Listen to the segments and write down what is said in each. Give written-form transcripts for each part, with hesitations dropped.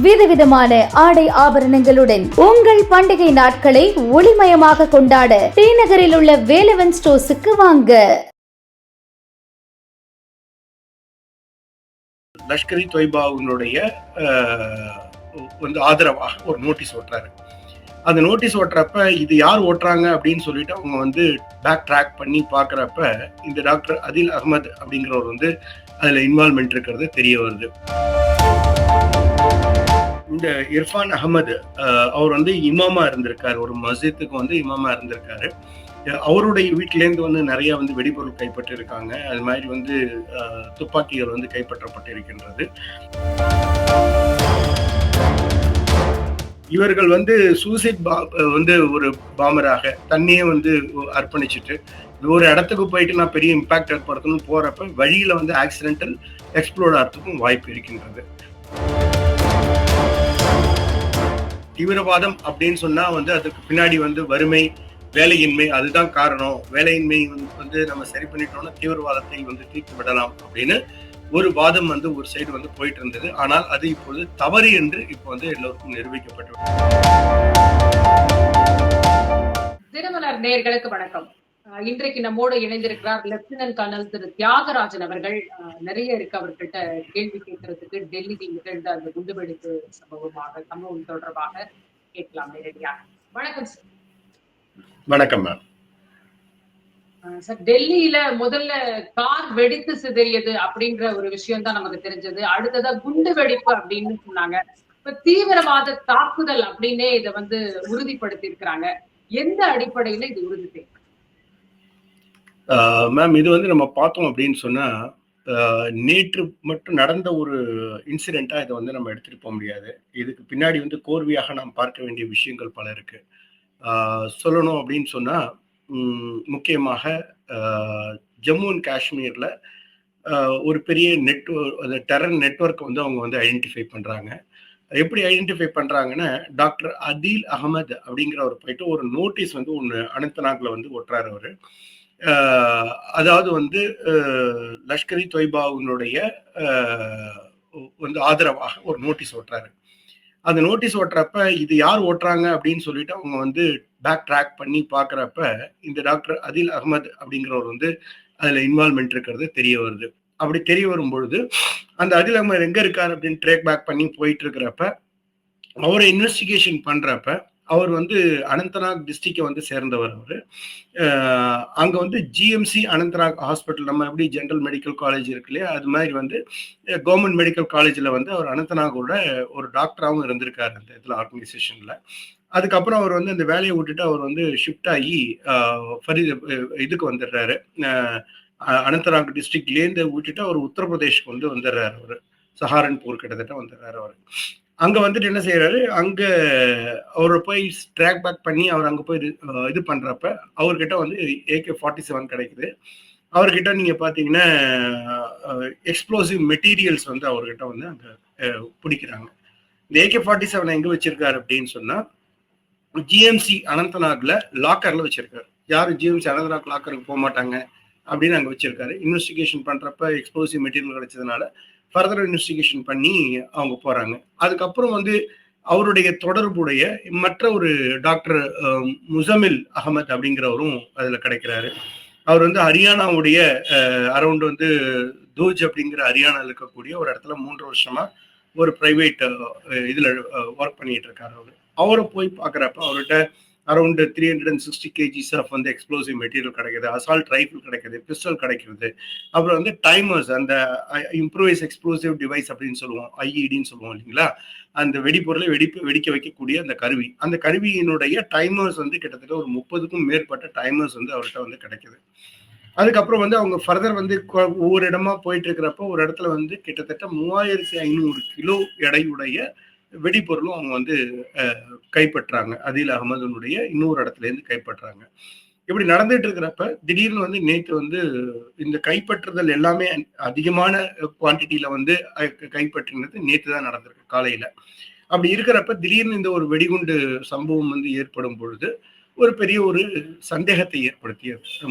விதவிதமான ஆடை ஆபரணங்களுடன் உங்கள் பண்டிகை நாட்களை ஒளிமயமாக கொண்டாட ஸ்ரீநகரில் உள்ள வேலவன் ஸ்டோர்ஸுக்கு வாங்க. லஷ்கர் தொய்பாவுடைய வந்து ஆதரவாக ஒரு நோட்டீஸ் ஓட்டுறாரு. அந்த நோட்டீஸ் ஓட்டுறப்ப இது யார் ஓட்டுறாங்க அப்படின்னு சொல்லிட்டு அவங்க வந்து பேக் ட்ராக் பண்ணி பாக்குறப்ப இந்த டாக்டர் அதில் அகமது அப்படிங்கிறவர் வந்து அதுல இன்வால்மெண்ட் இருக்கிறது தெரிய வருது. இந்த இர்ஃபான் அகமது அவர் வந்து இமாமா இருந்திருக்காரு, ஒரு மஸ்ஜித்துக்கு வந்து இமாமா இருந்திருக்காரு. அவருடைய வீட்டிலேருந்து வந்து நிறைய வந்து வெடிபொருள் கைப்பற்றி இருக்காங்க. அது மாதிரி வந்து துப்பாக்கிகள் வந்து கைப்பற்றப்பட்டிருக்கின்றது. இவர்கள் வந்து சூசைட் வந்து ஒரு பாமராக தன்னையே வந்து அர்ப்பணிச்சுட்டு ஒரு இடத்துக்கு போயிட்டு நான் பெரிய இம்பாக்ட் ஏற்படுத்தணும்னு போறப்ப வழியில வந்து ஆக்சிடென்டல் எக்ஸ்ப்ளோர் ஆகிறதுக்கும் வாய்ப்பு இருக்கின்றது. தீவிரவாதம் அப்படின்னு சொன்னா வந்து அதுக்கு பின்னாடி வந்து வறுமை, வேலையின்மை, அதுதான் காரணம். வேலையின்மை வந்து நம்ம சரி பண்ணிட்டோம்னா தீவிரவாதத்தை வந்து தீர்த்து விடலாம் அப்படின்னு ஒரு வாதம் வந்து ஒரு சைடு வந்து போயிட்டு இருந்தது. ஆனால் அது இப்போது தவறு என்று இப்போ வந்து எல்லோருக்கும் நிரூபிக்கப்பட்டு. தினமலர் நேயர்களுக்கு வணக்கம். இன்றைக்கு நம்மோடு இணைந்திருக்கிறார் லெப்டினன்ட் கர்னல் திரு தியாகராஜன் அவர்கள். நிறைய இருக்கு அவர்கிட்ட கேள்வி கேட்கறதுக்கு. டெல்லியில் நிகழ்ந்த அந்த குண்டுவெடிப்பு சம்பவம் தொடர்பாக கேட்கலாம் நேரடியாக. வணக்கம் சார். வணக்கம் மேம். சார், டெல்லியில முதல்ல கார் வெடித்து சிதறியது அப்படின்ற ஒரு விஷயம் தான் நமக்கு தெரிஞ்சது. அடுத்ததா குண்டு வெடிப்பு அப்படின்னு சொன்னாங்க. இப்ப தீவிரவாத தாக்குதல் அப்படின்னே இதை வந்து உறுதிப்படுத்தி இருக்கிறாங்க. எந்த அடிப்படையில இது உறுதி செய்யும்? மேம், இது வந்து நம்ம பார்த்தோம் அப்படின்னு சொன்னா நேற்று மட்டும் நடந்த ஒரு இன்சிடென்ட்டா இதை வந்து நம்ம எடுத்துட்டு போக முடியாது. இதுக்கு பின்னாடி வந்து கோர்வையாக நாம் பார்க்க வேண்டிய விஷயங்கள் பல இருக்கு. சொல்லணும் அப்படின்னு சொன்னா முக்கியமாக ஜம்மு அண்ட் காஷ்மீர்ல ஒரு பெரிய டெரர் நெட்வொர்க் வந்து அவங்க வந்து ஐடென்டிஃபை பண்றாங்க. எப்படி ஐடென்டிஃபை பண்றாங்கன்னா, டாக்டர் அதில் அகமது அப்படிங்கிறவர் போயிட்டு ஒரு நோட்டீஸ் வந்து ஒன்று அனந்தநாக்ல வந்து ஒட்டுறாரு அவரு. அதாவது வந்து லஷ்கர் தொய்பாவுடைய வந்து ஆதரவாக ஒரு நோட்டீஸ் ஓட்டுறாரு. அந்த நோட்டீஸ் ஓட்டுறப்ப இது யார் ஓட்டுறாங்க அப்படின்னு சொல்லிட்டு அவங்க வந்து பேக் ட்ராக் பண்ணி பாக்குறப்ப இந்த டாக்டர் அதில் அகமது அப்படிங்கிறவர் வந்து அதுல இன்வால்மெண்ட் இருக்கிறது தெரிய வருது. அப்படி தெரிய வரும் பொழுது அந்த அதில் அகமது எங்க இருக்காரு அப்படின்னு ட்ரேக் பேக் பண்ணி போயிட்டு இருக்கிறப்ப அவரை இன்வெஸ்டிகேஷன் பண்றப்ப அவர் வந்து அனந்தநாக் டிஸ்ட்ரிக்டை வந்து சேர்ந்தவர். அவரு அங்க வந்து ஜிஎம்சி அனந்தநாக் ஹாஸ்பிட்டல், நம்ம எப்படி ஜெனரல் மெடிக்கல் காலேஜ் இருக்கு இல்லையா, அது மாதிரி வந்து கவர்மெண்ட் மெடிக்கல் காலேஜ்ல வந்து அவர் அனந்தநாகோட ஒரு டாக்டராகவும் இருந்திருக்காரு அந்த இதுல ஆர்கனைசேஷன்ல. அதுக்கப்புறம் அவர் வந்து அந்த வேலையை விட்டுட்டு அவர் வந்து ஷிஃப்ட் ஆகி இதுக்கு வந்துடுறாரு. அனந்தநாக் டிஸ்ட்ரிக்ட்லேருந்து விட்டுட்டு அவர் உத்தரப்பிரதேஷ்க்கு வந்து வந்துடுறாரு. அவர் சஹாரன்பூர் கிட்டத்தட்ட வந்துடுறாரு. அவர் அங்க வந்துட்டு என்ன செய்யறாரு, அங்க அவரை போய் ட்ராக் பேக் பண்ணி அவர் அங்க போய் இது பண்றப்ப அவர்கிட்ட வந்து AK-47 கிடைக்குது. அவர்கிட்ட நீங்க பாத்தீங்கன்னா எக்ஸ்ப்ளோசிவ் மெட்டீரியல்ஸ் வந்து அவர்கிட்ட வந்து அங்க பிடிக்கிறாங்க. இந்த AK-47 எங்க வச்சிருக்காரு அப்படின்னு சொன்னா ஜிஎம்சி அனந்தநாக்ல லாக்கர்ல வச்சிருக்காரு. யாரும் ஜிஎம்சி அனந்தநாக் லாக்கருக்கு போக மாட்டாங்க அப்படின்னு அங்க வச்சிருக்காரு. இன்வெஸ்டிகேஷன் பண்றப்ப எக்ஸ்ப்ளோசிவ் மெட்டீரியல் கிடைச்சதுனால ஃபர்தர் இன்வெஸ்டிகேஷன் பண்ணி அவங்க போறாங்க. அதுக்கப்புறம் வந்து அவருடைய தொடர்புடைய மற்ற ஒரு டாக்டர் முசமில் அகமது அப்படிங்கிறவரும் அதுல கிடைக்கிறாரு. அவர் வந்து ஹரியானாவுடைய அரௌண்ட் வந்து தூஜ் அப்படிங்கிற ஹரியானாவில் இருக்கக்கூடிய ஒரு இடத்துல 3 வருஷமா ஒரு பிரைவேட் இதுல ஒர்க் பண்ணிட்டு இருக்காரு. அவரை போய் பாக்குறப்ப அவர்கிட்ட அரௌண்ட் 360 kgs ஆஃப் வந்து எக்ஸ்ப்ளோசிவ் மெட்டீரியல் கிடைக்குது, அசால்ட் ரைஃபிள் கிடைக்குது, பிஸ்டல் கிடைக்கிறது. அப்புறம் வந்து டைமர்ஸ், அந்த இம்ப்ரூவைஸ் எக்ஸ்ப்ளோசிவ் டிவைஸ் அப்படின்னு சொல்லுவோம், IEDன்னு சொல்லுவோம் இல்லைங்களா, அந்த வெடிப்பொருளை வெடிக்க வைக்கக்கூடிய அந்த கருவி. அந்த கருவியினுடைய டைமர்ஸ் வந்து கிட்டத்தட்ட ஒரு 30க்கும் மேற்பட்ட டைமர்ஸ் வந்து அவர்கிட்ட வந்து கிடைக்குது. அதுக்கப்புறம் வந்து அவங்க ஃபர்தர் வந்து ஒவ்வொரு இடமா போயிட்டு இருக்கிறப்ப ஒரு இடத்துல வந்து கிட்டத்தட்ட 3500 கிலோ எடையுடைய வெடிப்பொருளும் அவங்க வந்து கைப்பற்றாங்க. அதில் அகமதுனுடைய இன்னொரு இடத்துல இருந்து கைப்பற்றாங்க. இப்படி நடந்துட்டு இருக்கிறப்ப திடீர்னு வந்து நேற்று வந்து இந்த கைப்பற்றுதல் எல்லாமே அதிகமான குவான்டிட்டியில வந்து கைப்பற்றினது நேற்று தான் நடந்திருக்கு காலையில. அப்படி இருக்கிறப்ப திடீர்னு இந்த ஒரு வெடிகுண்டு சம்பவம் வந்து ஏற்படும் பொழுது ஒரு பெரிய ஒரு சந்தேகத்தை ஏற்படுத்தியது.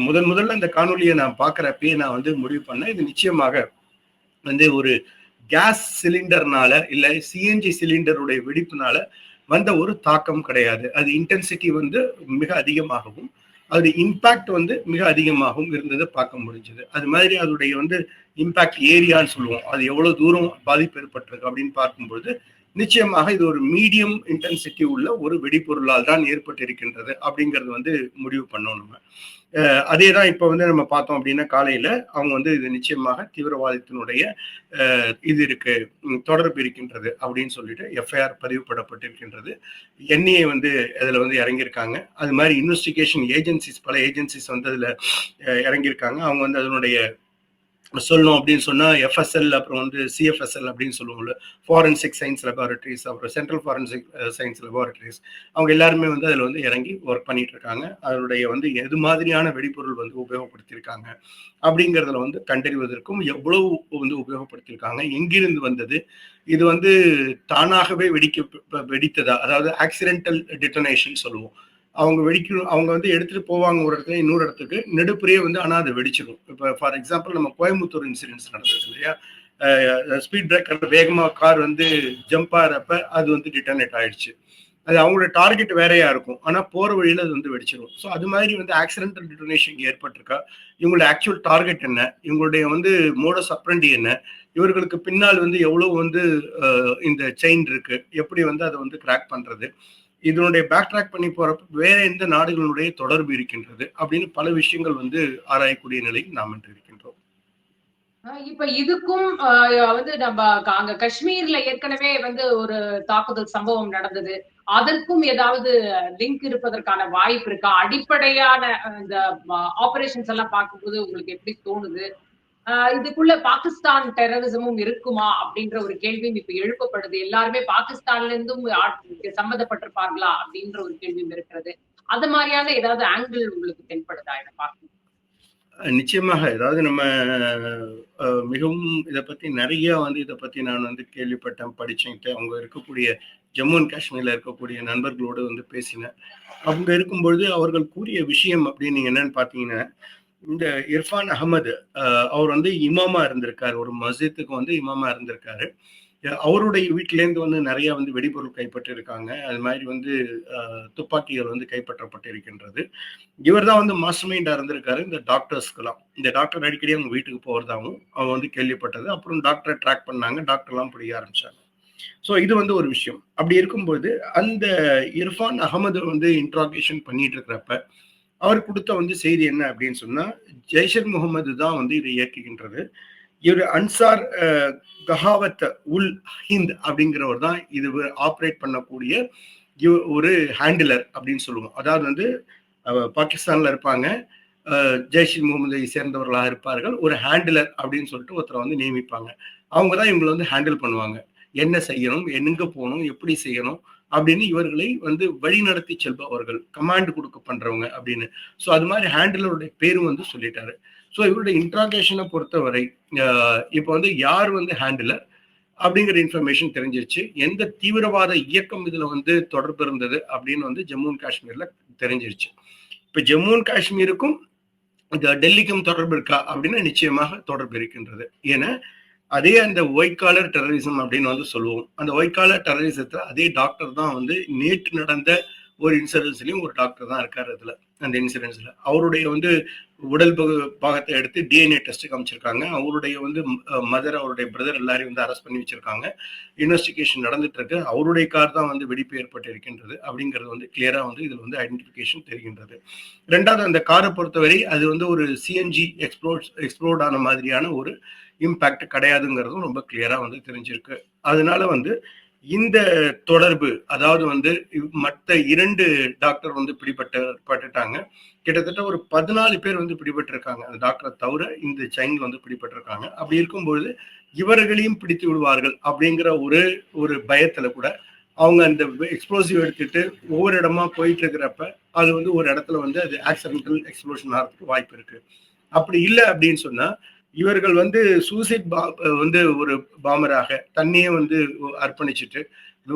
முதல்ல இந்த காணொலியை நான் பார்க்கிறப்பயே நான் வந்து முடிவு பண்ணேன், இது நிச்சயமாக வந்து ஒரு கேஸ் சிலிண்டர்னால இல்ல சிஎன்ஜி சிலிண்டருடைய வெடிப்புனால வந்த ஒரு தாக்கம் கிடையாது. அது இன்டென்சிட்டி வந்து மிக அதிகமாகவும் அது இம்பாக்ட் வந்து மிக அதிகமாகவும் இருந்ததை பார்க்க முடிஞ்சது. அது மாதிரி அதோடைய வந்து இம்பாக்ட் ஏரியான்னு சொல்லுவோம், அது எவ்வளவு தூரம் பாதிப்பு ஏற்பட்டிருக்கு அப்படின்னு பார்க்கும்பொழுது நிச்சயமாக இது ஒரு மீடியம் இன்டென்சிட்டி உள்ள ஒரு வெடிபொருளால் தான் ஏற்பட்டிருக்கின்றது அப்படிங்கிறது வந்து முடிவு பண்ணோம் நம்ம. அதே தான் இப்போ வந்து நம்ம பார்த்தோம் அப்படின்னா காலையில அவங்க வந்து இது நிச்சயமாக தீவிரவாதத்தினுடைய இது இருக்கு, தொடர்பு இருக்கின்றது அப்படின்னு சொல்லிட்டு எஃப்ஐஆர் பதிவுபடப்பட்டிருக்கின்றது. என்ஐஏ வந்து அதுல வந்து இறங்கியிருக்காங்க. அது மாதிரி இன்வெஸ்டிகேஷன் ஏஜென்சிஸ், பல ஏஜென்சிஸ் வந்து அதுல இறங்கியிருக்காங்க. அவங்க வந்து அதனுடைய சொல்லணும் அப்படின்னு சொன்னா எஃப்எஸ்எல், அப்புறம் வந்து சிஎஃப்எஸ்எல் அப்படின்னு சொல்லுவோம்ல, ஃபாரன்சிக் சயின்ஸ் லெபார்டரிஸ், அப்புறம் சென்ட்ரல் ஃபாரன்சிக் சயின்ஸ் லெபார்டரிஸ், அவங்க எல்லாருமே வந்து அதில் வந்து இறங்கி ஒர்க் பண்ணிட்டு இருக்காங்க. அதனுடைய வந்து எது மாதிரியான வெடிபொருள் வந்து உபயோகப்படுத்தியிருக்காங்க அப்படிங்கிறதுல வந்து கண்டறிவதற்கும் எவ்வளவு வந்து உபயோகப்படுத்தியிருக்காங்க, எங்கிருந்து வந்தது, இது வந்து தானாகவே வெடித்ததா, அதாவது ஆக்சிடென்டல் டிட்டனேஷன் சொல்லுவோம். அவங்க வெடிக்கணும், அவங்க வந்து எடுத்துட்டு போவாங்க ஒரு இடத்துல இன்னொரு இடத்துக்கு நெடுப்புறையே வந்து, ஆனா அது வெடிச்சிடும். இப்போ ஃபார் எக்ஸாம்பிள் நம்ம கோயம்புத்தூர் இன்சிடென்ட்ஸ் நடந்தது இல்லையா, ஸ்பீட் பிரேக்கர் வேகமா கார் வந்து ஜம்ப் ஆகிறப்ப அது வந்து டிட்டனேட் ஆயிடுச்சு. அது அவங்களோட டார்கெட் வேறையா இருக்கும், ஆனா போற வழியில அது வந்து வெடிச்சிடும். ஸோ அது மாதிரி வந்து ஆக்சிடென்டல் டிட்டனேஷன் ஏற்பட்டிருக்கா, இவங்களோட ஆக்சுவல் டார்கெட் என்ன, இவங்களுடைய வந்து மோடஸ் ஆப்ரண்டி என்ன, இவர்களுக்கு பின்னால் வந்து எவ்வளவு வந்து இந்த செயின் இருக்கு, எப்படி வந்து அதை வந்து கிராக் பண்றது, இதனுடைய பேக் ட்ராக் பண்ணி போறப்ப வேற எந்த நாடுகளுடைய தொடர்பு இருக்கின்றது அப்படின்னு பல விஷயங்கள் வந்து ஆராயக்கூடிய நிலையில் நாம் இன்று இருக்கின்றோம். இப்ப இதுக்கும் வந்து நம்ம அங்க காஷ்மீர்ல ஏற்கனவே வந்து ஒரு தாக்குதல் சம்பவம் நடந்தது. அதற்கும் ஏதாவது லிங்க் இருப்பதற்கான வாய்ப்பு இருக்கா? அடிப்படையான இந்த ஆபரேஷன்ஸ் எல்லாம் பார்க்கும்போது உங்களுக்கு எப்படி தோணுது? இதுக்குள்ள பாகிஸ்தான் டெரரிசமும் இருக்குமா அப்படின்ற ஒரு கேள்வியும் இப்ப எழுப்பப்படுது. எல்லாருமே பாகிஸ்தான்ல இருந்தும் சம்மந்தப்பட்டிருப்பார்களா அப்படின்ற ஒரு கேள்வியும் இருக்கிறது. அது மாதிரியான ஏதாவது ஆங்கிள் உங்களுக்கு தென்படுதா இதை பார்க்கும்? நிச்சயமாக. ஏதாவது நம்ம மிகவும் இதை பத்தி நிறைய வந்து இதை பத்தி நான் வந்து கேள்விப்பட்டேன், படிச்சேன். அவங்க இருக்கக்கூடிய ஜம்மு அண்ட் காஷ்மீர்ல இருக்கக்கூடிய நண்பர்களோடு வந்து பேசினேன். அவங்க இருக்கும்பொழுது அவர்கள் கூறிய விஷயம் அப்படின்னு நீங்க என்னன்னு பாத்தீங்கன்னா, இந்த இர்ஃபான் அகமது அவர் வந்து இமாமா இருந்திருக்காரு, ஒரு மஸ்ஜித்துக்கு வந்து இமாமா இருந்திருக்காரு. அவருடைய வீட்டிலேருந்து வந்து நிறைய வந்து வெடிபொருள் கைப்பற்றி இருக்காங்க. அது மாதிரி வந்து துப்பாக்கிகள் வந்து கைப்பற்றப்பட்டு இருக்கின்றது. இவர் தான் வந்து மாஸ்டர் மைண்டா இருந்திருக்காரு இந்த டாக்டர்ஸ்க்கெல்லாம். இந்த டாக்டர் அடிக்கடி அவங்க வீட்டுக்கு போறதாகவும் அவன் வந்து கேள்விப்பட்டது. அப்புறம் டாக்டரை ட்ராக் பண்ணாங்க, டாக்டர்லாம் பிடிக்க ஆரம்பிச்சாங்க. ஸோ இது வந்து ஒரு விஷயம். அப்படி இருக்கும்போது அந்த இர்ஃபான் அகமது வந்து இன்ட்ராகேஷன் பண்ணிட்டு இருக்கிறப்ப அவர் கொடுத்த வந்து செய்தி என்ன அப்படின்னு சொன்னா, ஜெய்ஷர் முகமது தான் வந்து இதை இயக்குகின்றது. இவர் அன்சார் கஹாவத் உல் ஹிந்த் அப்படிங்கிறவர் தான் இது ஆப்ரேட் பண்ணக்கூடிய ஒரு ஹேண்டிலர் அப்படின்னு சொல்லுவோம். அதாவது வந்து பாகிஸ்தான்ல இருப்பாங்க, ஜெய்ஷ் இ முகமதை சேர்ந்தவர்களாக இருப்பார்கள். ஒரு ஹேண்டிலர் அப்படின்னு சொல்லிட்டு ஒருத்தரை வந்து நியமிப்பாங்க. அவங்க தான் இவங்களை வந்து ஹேண்டில் பண்ணுவாங்க. என்ன செய்யணும், எங்க போகணும், எப்படி செய்யணும் அப்படின்னு இவர்களை வந்து வழி நடத்தி செல்பவர்கள், கமாண்ட் கொடுக்க பண்றவங்க அப்படின்னு. ஸோ அது மாதிரி ஹேண்டிலருடைய பேரும் வந்து சொல்லிட்டாரு. ஸோ இவருடைய இன்ட்ராகேஷனை பொறுத்தவரை இப்போ வந்து யார் வந்து ஹேண்டிலர் அப்படிங்கிற இன்ஃபர்மேஷன் தெரிஞ்சிருச்சு. எந்த தீவிரவாத இயக்கம் இதுல வந்து தொடர்பு இருந்தது அப்படின்னு வந்து ஜம்மு அண்ட் காஷ்மீர்ல தெரிஞ்சிருச்சு. இப்ப ஜம்மு அண்ட் காஷ்மீருக்கும் டெல்லிக்கும் தொடர்பு இருக்கா அப்படின்னா நிச்சயமாக தொடர்பு இருக்கின்றது. ஏன்னா அதே அந்த ஒயிட் காலர் டெரரிசம் அப்படின்னு வந்து சொல்லுவோம். அந்த ஒயிட் காலர் டெரரிசத்துல அதே டாக்டர் தான் வந்து நேற்று நடந்த ஒரு இன்சிடென்ட்ஸ்லயும் ஒரு டாக்டர் தான் இருக்காரு அதுல. அந்த இன்சிடென்ட்ஸ்ல அவருடைய வந்து உடல் பாகத்தை எடுத்து டிஎன்ஏ டெஸ்ட் காமிச்சிருக்காங்க. அவருடைய வந்து மதர், அவருடைய பிரதர் எல்லாரையும் வந்து அரெஸ்ட் பண்ணி வச்சிருக்காங்க. இன்வெஸ்டிகேஷன் நடந்துட்டு இருக்கு. அவருடைய கார் தான் வந்து வெடிப்பு ஏற்பட்டு இருக்கின்றது அப்படிங்கிறது வந்து கிளியரா வந்து இதுல வந்து ஐடென்டிபிகேஷன் தெரிகின்றது. ரெண்டாவது, அந்த காரை பொறுத்தவரை அது வந்து ஒரு சிஎன்ஜி எக்ஸ்ப்ளோர்ட் ஆன மாதிரியான ஒரு இம்பாக்ட் கிடையாதுங்கிறதும் ரொம்ப கிளியரா வந்து தெரிஞ்சிருக்கு. அதனால வந்து இந்த தொடர்பு, அதாவது வந்து மற்ற 2 டாக்டர் வந்து பிடிபட்டுட்டாங்க. கிட்டத்தட்ட ஒரு 14 பேர் வந்து பிடிபட்டிருக்காங்க. அந்த டாக்டரை தவிர இந்த செயின்ல வந்து பிடிபட்டிருக்காங்க. அப்படி இருக்கும்போது இவர்களையும் பிடித்து விடுவார்கள் அப்படிங்கிற ஒரு பயத்துல கூட அவங்க அந்த எக்ஸ்ப்ளோசிவ் எடுத்துட்டு ஒவ்வொரு இடமா போயிட்டு இருக்கிறப்ப அது வந்து ஒரு இடத்துல வந்து அது ஆக்சிடென்டல் எக்ஸ்ப்ளோஷன் ஆகிறதுக்கு வாய்ப்பு இருக்கு. அப்படி இல்லை அப்படின்னு சொன்னா இவர்கள் வந்து சூசைட் வந்து ஒரு பாமராக தண்ணியே வந்து அர்ப்பணிச்சுட்டு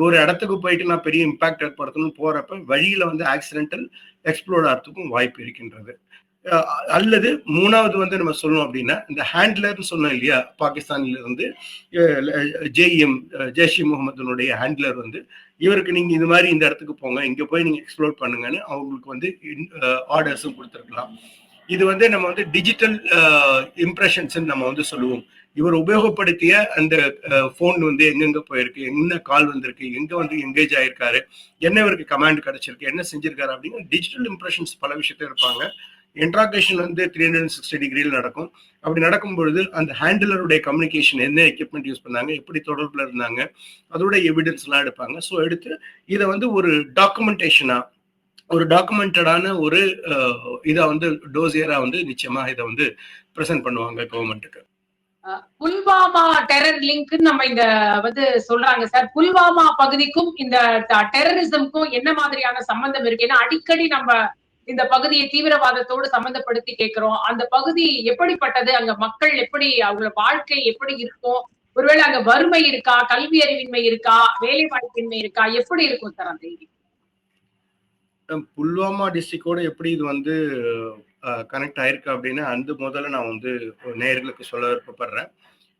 ஒரு இடத்துக்கு போயிட்டு நான் பெரிய இம்பாக்ட் ஏற்படுத்தணும் போறப்ப வழியில வந்து ஆக்சிடென்டல் எக்ஸ்ப்ளோர் ஆகிறதுக்கும் வாய்ப்பு இருக்கின்றது. அல்லது மூணாவது வந்து நம்ம சொல்லணும் அப்படின்னா இந்த ஹேண்ட்லர்னு சொன்னோம் இல்லையா, பாகிஸ்தான்ல இருந்து ஜெய்எம் ஜெய்ஷ் இ முகமதுனுடைய ஹேண்ட்லர் வந்து இவருக்கு நீங்க இது மாதிரி இந்த இடத்துக்கு போங்க, இங்க போய் நீங்க எக்ஸ்ப்ளோர் பண்ணுங்கன்னு அவங்களுக்கு வந்து ஆர்டர்ஸும் கொடுத்துருக்கலாம். இது வந்து நம்ம வந்து டிஜிட்டல் இம்ப்ரெஷன்ஸ் நம்ம வந்து சொல்லுவோம். இவர் உபயோகப்படுத்திய அந்த போன் வந்து எங்கெங்க போயிருக்கு, என்ன கால் வந்திருக்கு, எங்க வந்து எங்கேஜ் ஆயிருக்காரு, என்ன இவருக்கு கமாண்ட் கிடைச்சிருக்கு, என்ன செஞ்சிருக்காரு அப்படின்னு டிஜிட்டல் இம்ப்ரெஷன்ஸ் பல விஷயத்துல இருப்பாங்க. இன்ட்ராகேஷன் வந்து 360 டிகிரியில் நடக்கும். அப்படி நடக்கும் பொழுது அந்த ஹேண்டிலருடைய கம்யூனிகேஷன், என்ன எக்யூப்மெண்ட் யூஸ் பண்ணாங்க, எப்படி தொடர்புல இருந்தாங்க, அதோட எவிடன்ஸ் எல்லாம் எடுப்பாங்க. ஸோ எடுத்து இதை வந்து ஒரு டாக்குமெண்டேஷனா, ஒரு டாக்குமெண்டடான ஒரு இதை வந்து டோசியரா வந்து நிச்சயமா இதை வந்து பிரசன்ட் பண்ணுவாங்க கவர்மெண்ட்டுக்கு. புல்வாமா டெரர் லிங்க் நம்ம இந்த வந்து சொல்றாங்க சார். புல்வாமா பகுதிக்கும் இந்த டெரரிசம்க்கும் என்ன மாதிரியான சம்பந்தம் இருக்கு? ஏன்னா அடிக்கடி நம்ம இந்த பகுதியை தீவிரவாதத்தோடு சம்பந்தப்படுத்தி கேட்கிறோம். அந்த பகுதி எப்படிப்பட்டது, அங்க மக்கள் எப்படி, அவங்களோட வாழ்க்கை எப்படி இருக்கும், ஒருவேளை அங்க வறுமை இருக்கா, கல்வி அறிவின்மை இருக்கா, வேலை வாய்ப்பின்மை இருக்கா, எப்படி இருக்கும் சார் அந்த ஏரியா? புல்வாமா டிஸ்ட்ரிக்டோட எப்படி இது வந்து கனெக்ட் ஆயிருக்கு அப்படின்னு அந்த முதல்ல நான் வந்து நேயர்களுக்கு சொல்ல விருப்பப்படுறேன்.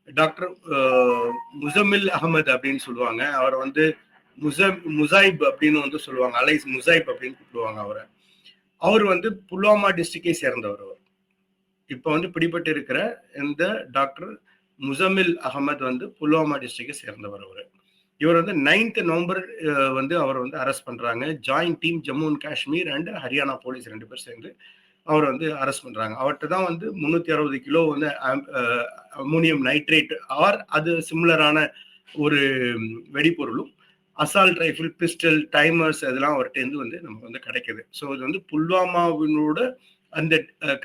டாக்டர் முசமில் அகமது அப்படின்னு சொல்லுவாங்க. அவரை வந்து முசாயிப் அப்படின்னு வந்து சொல்லுவாங்க, அலைஸ் முசாயிப் அப்படின்னு கூப்பிடுவாங்க அவரை. அவர் வந்து புல்வாமா டிஸ்ட்ரிக்டை சேர்ந்தவர். அவர் இப்ப வந்து பிடிபட்டு இருக்கிற இந்த டாக்டர் முசமில் அகமது வந்து புல்வாமா டிஸ்ட்ரிக்டை சேர்ந்தவர். அவர் இவர் வந்து 9th நவம்பர் வந்து அவர் வந்து அரெஸ்ட் பண்றாங்க. Joint team Jammu and Kashmir and Haryana police 2 பேர் சேர்ந்து அவர் வந்து அரெஸ்ட் பண்றாங்க. அவர்கிட்ட தான் வந்து 360 கிலோ வந்து அமோனியம் நைட்ரேட் ஆர் அது சிமிலரான ஒரு வெடிபொருளும், அசால்ட் ரைஃபிள், பிஸ்டல், டைமர்ஸ் அதெல்லாம் அவர்கிட்ட இருந்து வந்து நமக்கு வந்து கிடைக்குது. ஸோ இது வந்து புல்வாமாவினோட அந்த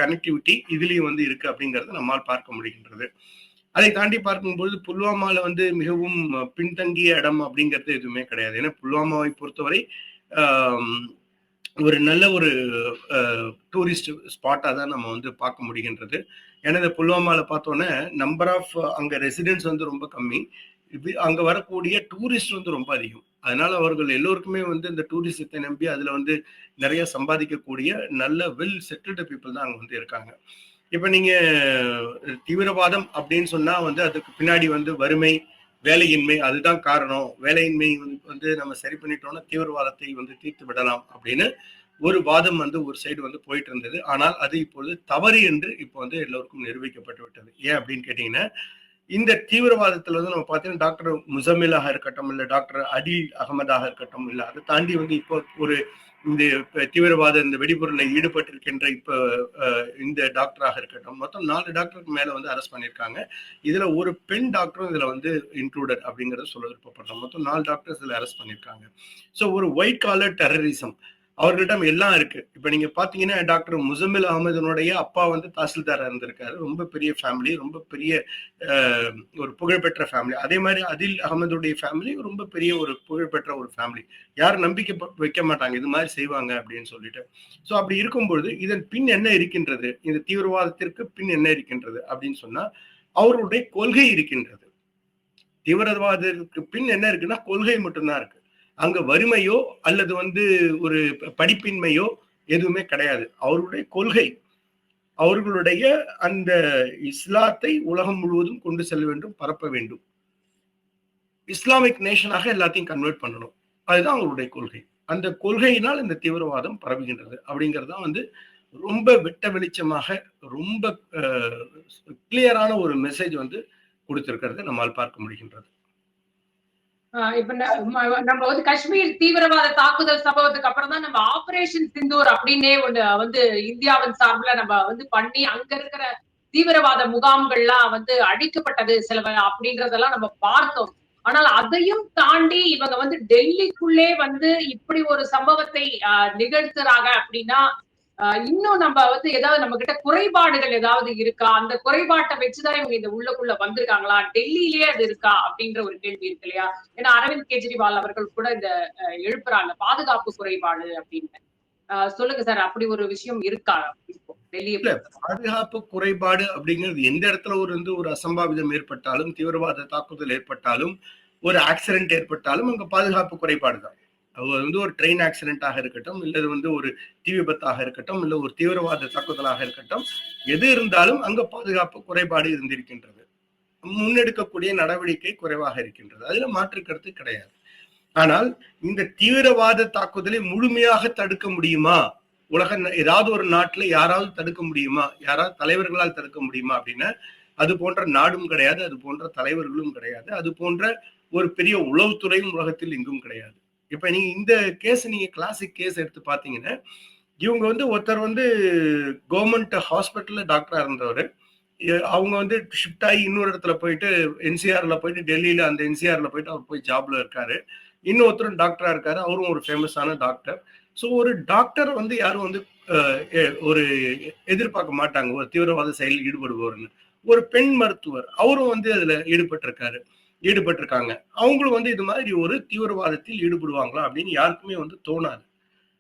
கனெக்டிவிட்டி இதுலயும் வந்து இருக்கு அப்படிங்கறத நம்மால் பார்க்க முடிகின்றது. அதை தாண்டி பார்க்கும்போது புல்வாமால வந்து மிகவும் பின்தங்கிய இடம் அப்படிங்கிறது எதுவுமே கிடையாது. ஏன்னா புல்வாமாவை பொறுத்தவரை ஒரு நல்ல ஒரு டூரிஸ்ட் ஸ்பாட்டா தான் நம்ம வந்து பார்க்க முடிகின்றது. ஏன்னா இந்த புல்வாமால பார்த்தோன்னே நம்பர் ஆஃப் அங்க ரெசிடென்ட்ஸ் வந்து ரொம்ப கம்மி, அங்க வரக்கூடிய டூரிஸ்ட் வந்து ரொம்ப அதிகம். அதனால அவர்கள் எல்லோருக்குமே வந்து இந்த டூரிசத்தை நம்பி அதுல வந்து நிறைய சம்பாதிக்கக்கூடிய நல்ல வெல் செட்டில்டு பீப்புள் தான் அங்க வந்து இருக்காங்க. இப்ப நீங்க தீவிரவாதம் அப்படின்னு சொன்னா வந்து அதுக்கு பின்னாடி வந்து வறுமை, வேலையின்மை அதுதான் காரணம். வேலையின்மை வந்து நம்ம சரி பண்ணிட்டோம்னா தீவிரவாதத்தை வந்து தீர்த்து விடலாம் அப்படின்னு ஒரு வாதம் வந்து ஒரு சைடு வந்து போயிட்டு இருந்தது. ஆனால் அது இப்பொழுது தவறு என்று இப்போ வந்து எல்லோருக்கும் நிரூபிக்கப்பட்டு விட்டது. ஏன் அப்படின்னு கேட்டீங்கன்னா, இந்த தீவிரவாதத்துல வந்து நம்ம பார்த்தீங்கன்னா டாக்டர் முசமிலாக இருக்கட்டும், இல்லை டாக்டர் அடில் அகமதாக இருக்கட்டும், இல்லை அதை தாண்டி வந்து இப்போ ஒரு இந்த தீவிரவாத இந்த வெடிபொருளை ஈடுபட்டிருக்கின்ற இப்ப இந்த டாக்டராக இருக்கட்டும், மொத்தம் 4 டாக்டருக்கு மேல வந்து அரெஸ்ட் பண்ணியிருக்காங்க. இதுல ஒரு பெண் டாக்டரும் இதுல வந்து இன்க்ளூடட் அப்படிங்கறத சொல்ல விருப்பப்படுறோம். மொத்தம் 4 டாக்டர்ஸ் இதுல அரெஸ்ட் பண்ணியிருக்காங்க. ஸோ ஒரு ஒயிட் காலர் டெரரிசம் அவர்களிடம் எல்லாம் இருக்கு. இப்ப நீங்க பாத்தீங்கன்னா டாக்டர் முசமில் அகமதுனுடைய அப்பா வந்து தாசில்தாரா இருந்திருக்காரு. ரொம்ப பெரிய ஃபேமிலி, ரொம்ப பெரிய ஒரு புகழ்பெற்ற ஃபேமிலி. அதே மாதிரி அதில் அகமதுடைய ஃபேமிலி ரொம்ப பெரிய ஒரு புகழ்பெற்ற ஒரு ஃபேமிலி. யாரும் நம்பிக்கை வைக்க மாட்டாங்க இது மாதிரி செய்வாங்க அப்படின்னு சொல்லிட்டு. ஸோ அப்படி இருக்கும்பொழுது இதன் பின் என்ன இருக்கின்றது, இந்த தீவிரவாதத்திற்கு பின் என்ன இருக்கின்றது அப்படின்னு சொன்னா அவருடைய கொள்கை இருக்கின்றது. தீவிரவாதத்திற்கு பின் என்ன இருக்குன்னா கொள்கை மட்டும்தான் இருக்கு. அங்க வறுமையோ அல்லது வந்து ஒரு படிப்பின்மையோ எதுவுமே கிடையாது. அவருடைய கொள்கை, அவர்களுடைய அந்த இஸ்லாத்தை உலகம் முழுவதும் கொண்டு செல்ல வேண்டும், பரப்ப வேண்டும், இஸ்லாமிக் நேஷனாக எல்லாத்தையும் கன்வெர்ட் பண்ணணும். அதுதான் அவருடைய கொள்கை. அந்த கொள்கையினால் இந்த தீவிரவாதம் பரவுகின்றது அப்படிங்கறதுதான் வந்து ரொம்ப வெட்ட வெளிச்சமாக ரொம்ப கிளியரான ஒரு மெசேஜ் வந்து கொடுத்திருக்கிறது நம்மால் பார்க்க முடிகின்றது. இப்ப நம்ம வந்து காஷ்மீர் தீவிரவாத தாக்குதல் சம்பவத்துக்கு அப்புறம் தான் நம்ம ஆபரேஷன் சிந்தூர் அப்படின்னே ஒண்ணு வந்து இந்தியாவின் சார்பில் நம்ம வந்து பண்ணி அங்க இருக்கிற தீவிரவாத முகாம்கள்லாம் வந்து அழிக்கப்பட்டது சில அப்படின்றதெல்லாம் நம்ம பார்த்தோம். ஆனால் அதையும் தாண்டி இவங்க வந்து டெல்லிக்குள்ளே வந்து இப்படி ஒரு சம்பவத்தை நிகழ்த்துறாங்க அப்படின்னா இன்னும் நம்ம வந்து ஏதாவது நம்ம கிட்ட குறைபாடுகள் ஏதாவது இருக்கா, அந்த குறைபாட்டை வச்சுதான் இவங்க இந்த உள்ளுக்குள்ள வந்திருக்காங்களா, டெல்லியிலேயே அது இருக்கா அப்படின்ற ஒரு கேள்வி இருக்கு இல்லையா? ஏன்னா அரவிந்த் கெஜ்ரிவால் அவர்கள் கூட இந்த எழுப்புறாங்க பாதுகாப்பு குறைபாடு அப்படின்னு. சொல்லுங்க சார், அப்படி ஒரு விஷயம் இருக்கா இப்போ டெல்லியில? பாதுகாப்பு குறைபாடு அப்படிங்கிறது எந்த இடத்துல ஒரு அசம்பாவிதம் ஏற்பட்டாலும், தீவிரவாத தாக்குதல் ஏற்பட்டாலும், ஒரு ஆக்சிடென்ட் ஏற்பட்டாலும் அங்க பாதுகாப்பு குறைபாடு தான். அது வந்து ஒரு ட்ரெயின் ஆக்சிடென்ட்டாக இருக்கட்டும், இல்ல வந்து ஒரு தீ விபத்தாக இருக்கட்டும், இல்ல ஒரு தீவிரவாத தாக்குதலாக இருக்கட்டும், எது இருந்தாலும் அங்க பாதுகாப்பு குறைபாடு இருந்திருக்கின்றது. முன்னெடுக்கக்கூடிய நடவடிக்கை குறைவாக இருக்கின்றது. அதுல மாற்று கருத்து கிடையாது. ஆனால் இந்த தீவிரவாத தாக்குதலை முழுமையாக தடுக்க முடியுமா? ஏதாவது ஒரு நாட்டுல யாராவது தடுக்க முடியுமா? யாராவது தலைவர்களால் தடுக்க முடியுமா அப்படின்னா, அது போன்ற நாடும் கிடையாது, அது போன்ற தலைவர்களும் கிடையாது, அது போன்ற ஒரு பெரிய உளவுத்துறையும் உலகத்தில் எங்கும் கிடையாது. இப்ப நீங்க இந்த கேஸ் நீங்க கிளாசிக் கேஸ் எடுத்து பாத்தீங்கன்னா, இவங்க வந்து ஒருத்தர் வந்து கவர்மெண்ட் ஹாஸ்பிட்டல்ல டாக்டரா இருந்தவர். அவங்க வந்து ஷிஃப்ட் ஆகி இன்னொரு இடத்துல போயிட்டு என்சிஆர்ல போயிட்டு டெல்லியில அந்த என்சிஆர்ல போயிட்டு அவர் போய் ஜாப்ல இருக்காரு. இன்னொருத்தரும் டாக்டரா இருக்காரு. அவரும் ஒரு ஃபேமஸான டாக்டர். ஸோ ஒரு டாக்டர் வந்து யாரும் வந்து ஒரு எதிர்பார்க்க மாட்டாங்க ஒரு தீவிரவாத செயலில் ஈடுபடுபவர்னு. ஒரு பெண் மருத்துவர் அவரும் வந்து அதுல ஈடுபட்டிருக்காங்க. அவங்களும் வந்து இது மாதிரி ஒரு தீவிரவாதத்தில் ஈடுபடுவாங்களா அப்படின்னு யாருக்குமே வந்து தோணாது.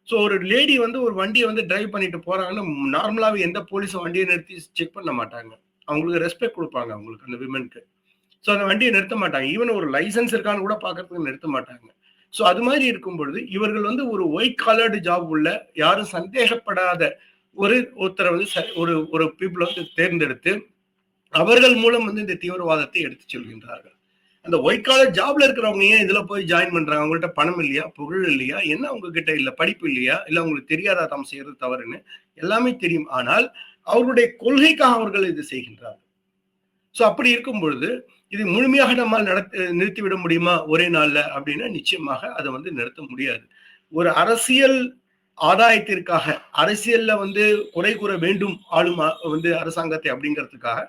ஸோ ஒரு லேடி வந்து ஒரு வண்டியை வந்து டிரைவ் பண்ணிட்டு போறாங்கன்னா நார்மலாவே எந்த போலீஸும் வண்டியை நிறுத்தி செக் பண்ண மாட்டாங்க. அவங்களுக்கு ரெஸ்பெக்ட் கொடுப்பாங்க அவங்களுக்கு அந்த விமனுக்கு. ஸோ அந்த வண்டியை நிறுத்த மாட்டாங்க. ஈவன் ஒரு லைசன்ஸ் இருக்கான்னு கூட பார்க்கறதுக்கு நிறுத்த மாட்டாங்க. ஸோ அது மாதிரி இருக்கும் பொழுது இவர்கள் வந்து ஒரு ஒயிட் காலர்டு ஜாப் உள்ள யாரும் சந்தேகப்படாத ஒருத்தரை வந்து ஒரு ஒரு பீப்புளை வந்து தேர்ந்தெடுத்து அவர்கள் மூலம் வந்து இந்த தீவிரவாதத்தை எடுத்து செல்கின்றார்கள். அந்த ஒயிட் காலர் ஜாப்ல இருக்கிறவங்க ஏன் இதுல போய் ஜாயின் பண்றாங்க? அவங்கள்ட்ட பணம் இல்லையா, புகழ் இல்லையா, என்ன அவங்க கிட்ட இல்ல படிப்பு இல்லையா, இல்ல அவங்களுக்கு தெரியாதா தாம் செய்யறது தவறுன்னு? எல்லாமே தெரியும். ஆனால் அவர்களுடைய கொள்கைக்காக அவர்கள் இது செய்கின்றார்கள். சோ அப்படி இருக்கும் பொழுது இது முழுமையாக நம்மால் நிறுத்திவிட முடியுமா ஒரே நாள்ல அப்படின்னா நிச்சயமாக அதை வந்து நிறுத்த முடியாது. ஒரு அரசியல் ஆதாயத்திற்காக அரசியல்ல வந்து குறை கூற வேண்டும் ஆளும் வந்து அரசாங்கத்தை அப்படிங்கிறதுக்காக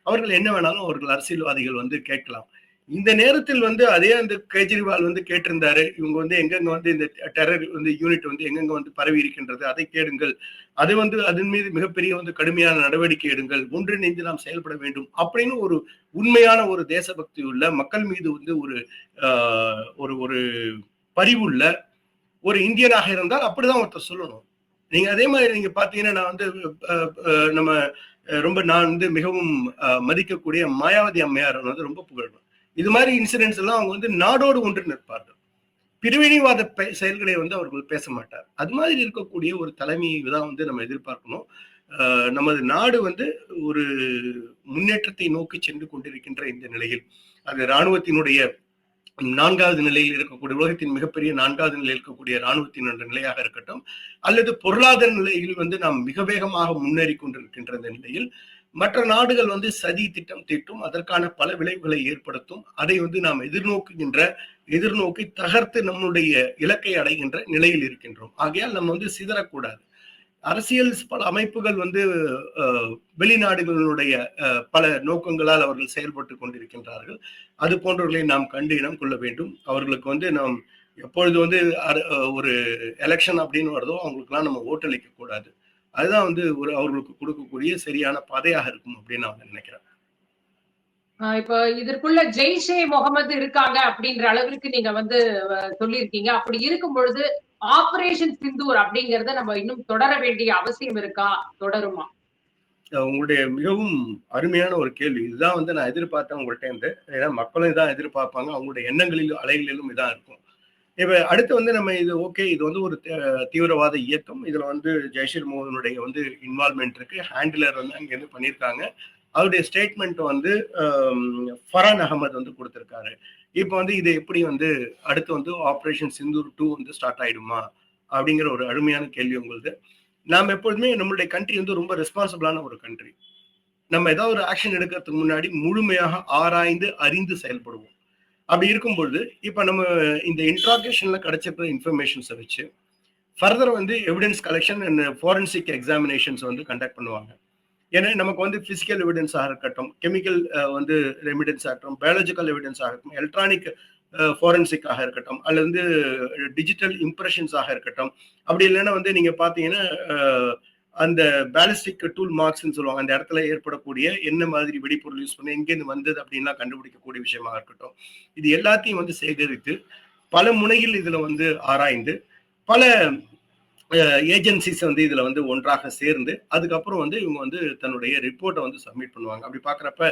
அவர்கள் என்ன வேணாலும் அவர்கள் அரசியல்வாதிகள் வந்து கேட்கலாம். இந்த நேரத்தில் வந்து அதே அந்த கெஜ்ரிவால் வந்து கேட்டிருந்தாரு, இவங்க வந்து எங்கெங்க வந்து இந்த டெரர் வந்து யூனிட் வந்து எங்கெங்க வந்து பரவி இருக்கின்றது அதை கேடுங்கள், அது வந்து அதன் மீது மிகப்பெரிய வந்து கடுமையான நடவடிக்கை எடுங்கள், ஒன்றிணைந்து நாம் செயல்பட வேண்டும் அப்படின்னு ஒரு உண்மையான ஒரு தேசபக்தி உள்ள மக்கள் மீது வந்து ஒரு ஒரு பரிவுள்ள ஒரு இந்தியனாக இருந்தால் அப்படிதான் ஒருத்தர் சொல்லணும். நீங்க அதே மாதிரி நீங்க பாத்தீங்கன்னா நான் வந்து நம்ம நான் வந்து மிகவும் மதிக்கக்கூடிய மாயாவதி அம்மையார் வந்து ரொம்ப புகழ்வேன். இது மாதிரி இன்சிடென்ட்ஸ் எல்லாம் அவங்க வந்து நாடோடு ஒன்று நிற்பார்கள். பிரிவினைவாத செயல்களை வந்து அவர்கள் பேச மாட்டார். அது மாதிரி இருக்கக்கூடிய ஒரு தலைமையை தான் வந்து நம்ம எதிர்பார்க்கணும். நமது நாடு வந்து ஒரு முன்னேற்றத்தை நோக்கி சென்று கொண்டிருக்கின்ற இந்த நிலையில் அது இராணுவத்தினுடைய 4வது நிலையில் இருக்கக்கூடிய உலகத்தின் மிகப்பெரிய 4வது நிலையில் இருக்கக்கூடிய இராணுவத்தினுடைய நிலையாக இருக்கட்டும், அல்லது பொருளாதார நிலையில் வந்து நாம் மிக வேகமாக முன்னேறி கொண்டிருக்கின்ற இந்த நிலையில் மற்ற நாடுகள் வந்து சதி திட்டம் தீட்டும், அதற்கான பல விளைவுகளை ஏற்படுத்தும். அதை வந்து நாம் எதிர்நோக்கி தகர்த்து நம்முடைய இலக்கை அடைகின்ற நிலையில் இருக்கின்றோம். ஆகையால் நம்ம வந்து சிதறக்கூடாது. அரசியல் பல அமைப்புகள் வந்து வெளிநாடுகளுடைய பல நோக்கங்களால் அவர்கள் செயல்பட்டு கொண்டிருக்கின்றார்கள். அது போன்றவர்களை நாம் கண்டு இனம் கொள்ள வேண்டும். அவர்களுக்கு வந்து நாம் எப்பொழுது வந்து ஒரு எலெக்ஷன் அப்படின்னு வருதோ அவங்களுக்கெல்லாம் நம்ம ஓட்டளிக்க கூடாது. அதுதான் வந்து அவர்களுக்கு கொடுக்கக்கூடிய சரியான பாதையாக இருக்கும் அப்படின்னு நான் நினைக்கிறேன். இப்ப இதற்குள்ள ஜெய்ஷே முகமது இருக்காங்க அப்படின்ற அளவிற்கு நீங்க வந்து சொல்லியிருக்கீங்க. அப்படி இருக்கும் பொழுது ஆபரேஷன் சிந்தூர் அப்படிங்கறத நம்ம இன்னும் தொடர வேண்டிய அவசியம் இருக்கா? தொடருமா? உங்களுடைய மிகவும் அருமையான ஒரு கேள்வி. இதுதான் வந்து நான் எதிர்பார்த்தேன் உங்கள்கிட்ட இருந்து. ஏன்னா மக்களும் இதான் எதிர்பார்ப்பாங்க. அவங்களுடைய எண்ணங்களிலும் அலைகளிலும் இதான் இருக்கும். இப்ப அடுத்து வந்து நம்ம இது ஓகே, இது வந்து ஒரு தீவிரவாத இயக்கம். இதுல வந்து ஜெய்ஷே முகமதுடைய வந்து இன்வால்மெண்ட் இருக்கு. ஹேண்டிலர் வந்து அங்க இருந்து பண்ணியிருக்காங்க. அவருடைய ஸ்டேட்மெண்ட் வந்து ஃபரான் அகமது வந்து கொடுத்திருக்காரு. இப்ப வந்து இது எப்படி வந்து அடுத்து வந்து ஆபரேஷன் சிந்தூர் 2 வந்து ஸ்டார்ட் ஆயிடுமா அப்படிங்கிற ஒரு அருமையான கேள்வி உங்களுக்கு. நாம் எப்பொழுதுமே நம்மளுடைய கண்ட்ரி வந்து ரொம்ப ரெஸ்பான்சிபிளான ஒரு கண்ட்ரி. நம்ம ஏதாவது ஒரு ஆக்ஷன் எடுக்கிறதுக்கு முன்னாடி முழுமையாக ஆராய்ந்து அறிந்து செயல்படுவோம். அப்படி இருக்கும்பொழுது இப்ப நம்ம இந்த இன்ட்ராகேஷன்ல கிடைச்சிருக்கிற இன்ஃபர்மேஷன்ஸை வச்சு ஃபர்தர் வந்து evidence collection and forensic examinations வந்து கண்டக்ட் பண்ணுவாங்க. ஏன்னா நமக்கு வந்து பிசிக்கல் எவிடன்ஸாக இருக்கட்டும், கெமிக்கல் வந்து எவிடன்ஸாக இருக்கட்டும், பயாலஜிக்கல் எவிடன்ஸாக இருக்கட்டும், எலக்ட்ரானிக் ஃபாரன்சிக்காக இருக்கட்டும், அல்லது வந்து டிஜிட்டல் இம்ப்ரெஷன்ஸாக இருக்கட்டும், அப்படி இல்லைன்னா வந்து நீங்க பாத்தீங்கன்னா அந்த பேலிஸ்டிக் டூல் மார்க்ஸ்ன்னு சொல்லுவாங்க. அந்த இடத்துல ஏற்படக்கூடிய என்ன மாதிரி வெடிப்பொருள் யூஸ் பண்ணி எங்கேருந்து வந்தது அப்படின்லாம் கண்டுபிடிக்கக்கூடிய விஷயமா இருக்கட்டும், இது எல்லாத்தையும் வந்து சேகரித்து பல முனையில் இதுல வந்து ஆராய்ந்து பல ஏஜென்சிஸ் வந்து இதுல வந்து ஒன்றாக சேர்ந்து அதுக்கப்புறம் வந்து இவங்க வந்து தன்னுடைய ரிப்போர்ட்டை வந்து சப்மிட் பண்ணுவாங்க. அப்படி பார்க்குறப்ப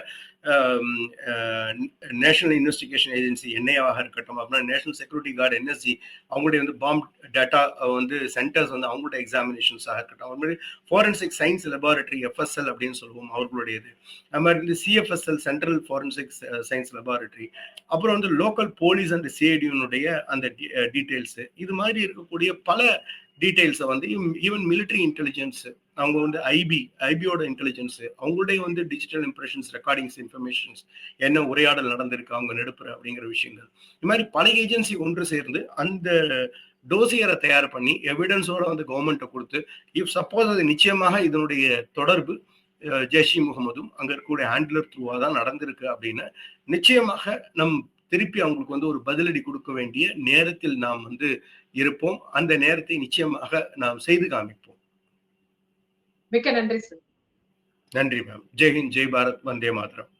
நேஷனல் இன்வெஸ்டிகேஷன் ஏஜென்சி என்ஐஆவாக இருக்கட்டும், அப்புறம் நேஷனல் செக்யூரிட்டி கார்டு என்எஸ்ஜி அவங்களுடைய வந்து பாம்ப் டேட்டா வந்து சென்டர்ஸ் வந்து அவங்களோட எக்ஸாமினேஷன்ஸாக இருக்கட்டும், அது மாதிரி ஃபாரன்சிக் சயின்ஸ் லெபார்டரி எஃப்எஸ்எல் அப்படின்னு சொல்லுவோம் அவர்களுடையது, அது மாதிரி வந்து சிஎஃப்எஸ்எல் சென்ட்ரல் ஃபாரன்சிக் சயின்ஸ் லெபார்டரி, அப்புறம் வந்து லோக்கல் போலீஸ் அண்ட் சிஐடியினுடைய அந்த டீட்டெயில்ஸ், இது மாதிரி இருக்கக்கூடிய பல டீடைல்ஸை வந்து ஈவன் மிலிட்டரி இன்டெலிஜென்ஸ் அவங்க வந்து ஐபியோட இன்டெலிஜென்ஸ் அவங்களுடைய வந்து டிஜிட்டல் இம்ப்ரெஷன்ஸ் ரெக்கார்டிங்ஸ் இன்ஃபர்மேஷன்ஸ் என்ன உரையாடல் நடந்திருக்கு அவங்க நெடுப்புற அப்படிங்கிற விஷயங்கள், இது மாதிரி பல ஏஜென்சி ஒன்று சேர்ந்து அந்த டோசியரை தயார் பண்ணி எவிடன்ஸோட வந்து கவர்மெண்ட்டை கொடுத்து இஃப் சப்போஸ் அது நிச்சயமாக இதனுடைய தொடர்பு ஜெய்ஷ் இ முகமதும் அங்க இருக்கக்கூடிய ஹேண்ட்லர் த்ரூவா தான் நடந்திருக்கு அப்படின்னு நிச்சயமாக திருப்பி அவங்களுக்கு வந்து ஒரு பதிலடி கொடுக்க வேண்டிய நேரத்தில் நாம் வந்து இருப்போம். அந்த நேரத்தை நிச்சயமாக நாம் செய்து காமிப்போம். மிக்க நன்றி சார். நன்றி மேம். ஜெய் ஹிந்த், ஜெய் பாரத், வந்தே மாதரம்.